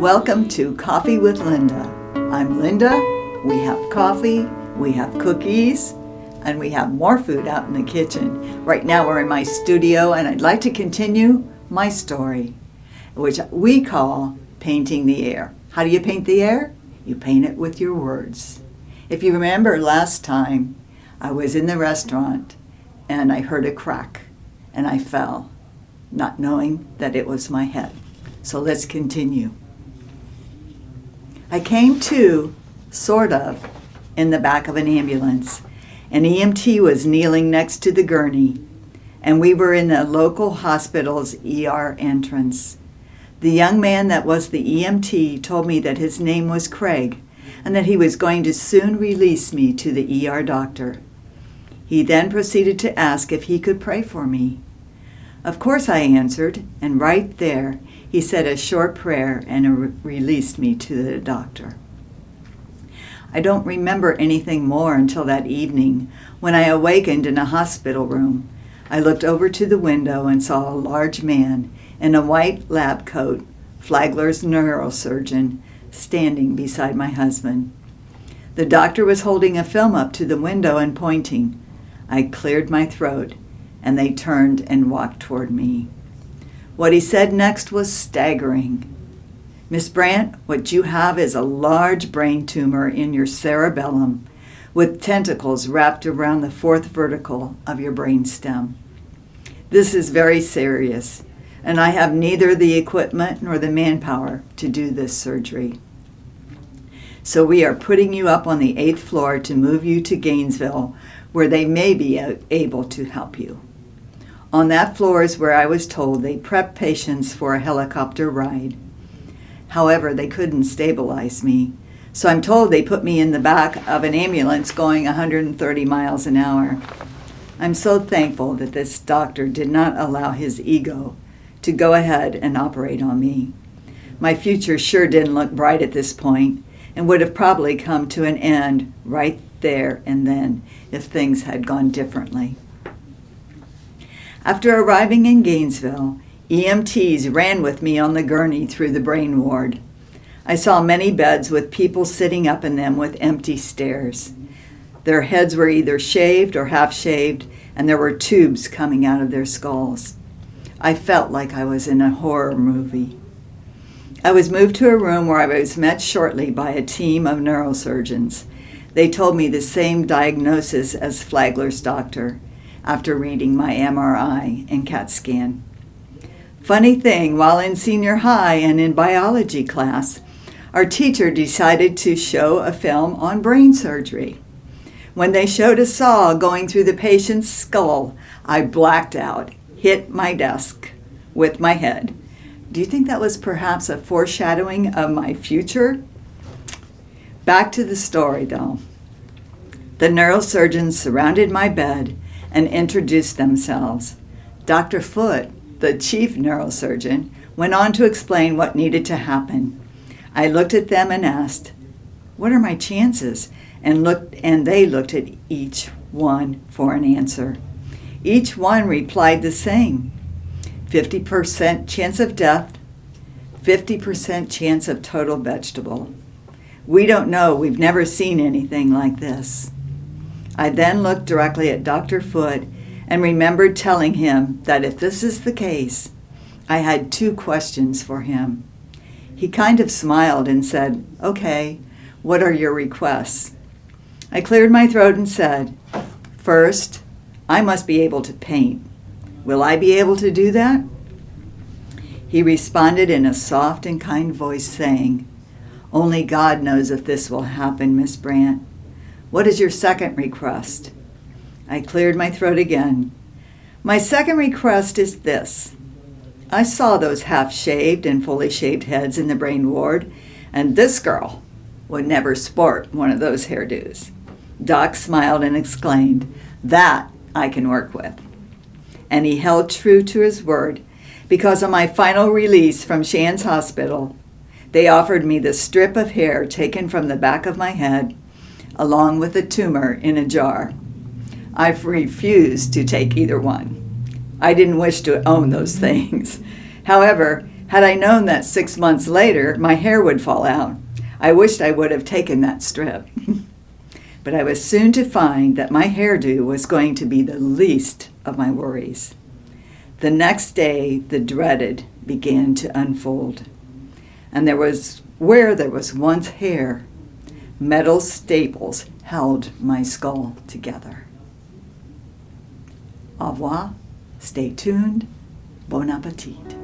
Welcome to Coffee with Linda. I'm Linda. We have coffee, we have cookies, and we have more food out in the kitchen. Right now we're in my studio and I'd like to continue my story, which we call painting the air. How do you paint the air? You paint it with your words. If you remember last time, I was in the restaurant and I heard a crack and I fell, not knowing that it was my head. So let's continue. I came to, sort of, in the back of an ambulance. An EMT was kneeling next to the gurney, and we were in the local hospital's ER entrance. The young man that was the EMT told me that his name was Craig, and that he was going to soon release me to the ER doctor. He then proceeded to ask if he could pray for me. Of course I answered, and right there, he said a short prayer and released me to the doctor. I don't remember anything more until that evening when I awakened in a hospital room. I looked over to the window and saw a large man in a white lab coat, Flagler's neurosurgeon, standing beside my husband. The doctor was holding a film up to the window and pointing. I cleared my throat, and they turned and walked toward me. What he said next was staggering. Miss Brandt, what you have is a large brain tumor in your cerebellum with tentacles wrapped around the fourth vertical of your brain stem. This is very serious, and I have neither the equipment nor the manpower to do this surgery. So we are putting you up on the 8th floor to move you to Gainesville, where they may be able to help you. On that floor is where I was told they prep patients for a helicopter ride. However, they couldn't stabilize me, so I'm told they put me in the back of an ambulance going 130 miles an hour. I'm so thankful that this doctor did not allow his ego to go ahead and operate on me. My future sure didn't look bright at this point and would have probably come to an end right there and then if things had gone differently. After arriving in Gainesville, EMTs ran with me on the gurney through the brain ward. I saw many beds with people sitting up in them with empty stares. Their heads were either shaved or half shaved, and there were tubes coming out of their skulls. I felt like I was in a horror movie. I was moved to a room where I was met shortly by a team of neurosurgeons. They told me the same diagnosis as Flagler's doctor after reading my MRI and CAT scan. Funny thing, while in senior high and in biology class, our teacher decided to show a film on brain surgery. When they showed a saw going through the patient's skull, I blacked out, hit my desk with my head. Do you think that was perhaps a foreshadowing of my future? Back to the story, though. The neurosurgeons surrounded my bed and introduced themselves. Dr. Foote, the chief neurosurgeon, went on to explain what needed to happen. I looked at them and asked, "What are my chances?" And they looked at each one for an answer. Each one replied the same. 50% chance of death, 50% chance of total vegetable. We don't know. We've never seen anything like this. I then looked directly at Dr. Foote and remembered telling him that if this is the case, I had 2 questions for him. He kind of smiled and said, "Okay, what are your requests?" I cleared my throat and said, "First, I must be able to paint. Will I be able to do that?" He responded in a soft and kind voice saying, "Only God knows if this will happen, Miss Brandt. What is your second request?" I cleared my throat again. "My second request is this. I saw those half-shaved and fully shaved heads in the brain ward, and this girl would never sport one of those hairdos." Doc smiled and exclaimed, "That I can work with." And he held true to his word, because on my final release from Shands Hospital, they offered me the strip of hair taken from the back of my head, along with a tumor in a jar. I've refused to take either one. I didn't wish to own those things. However, Had I known that 6 months later my hair would fall out, I wished I would have taken that strip. But I was soon to find that my hairdo was going to be the least of my worries. The next day, the dreaded began to unfold. And where there was once hair, metal staples held my skull together. Au revoir, stay tuned, bon appetit.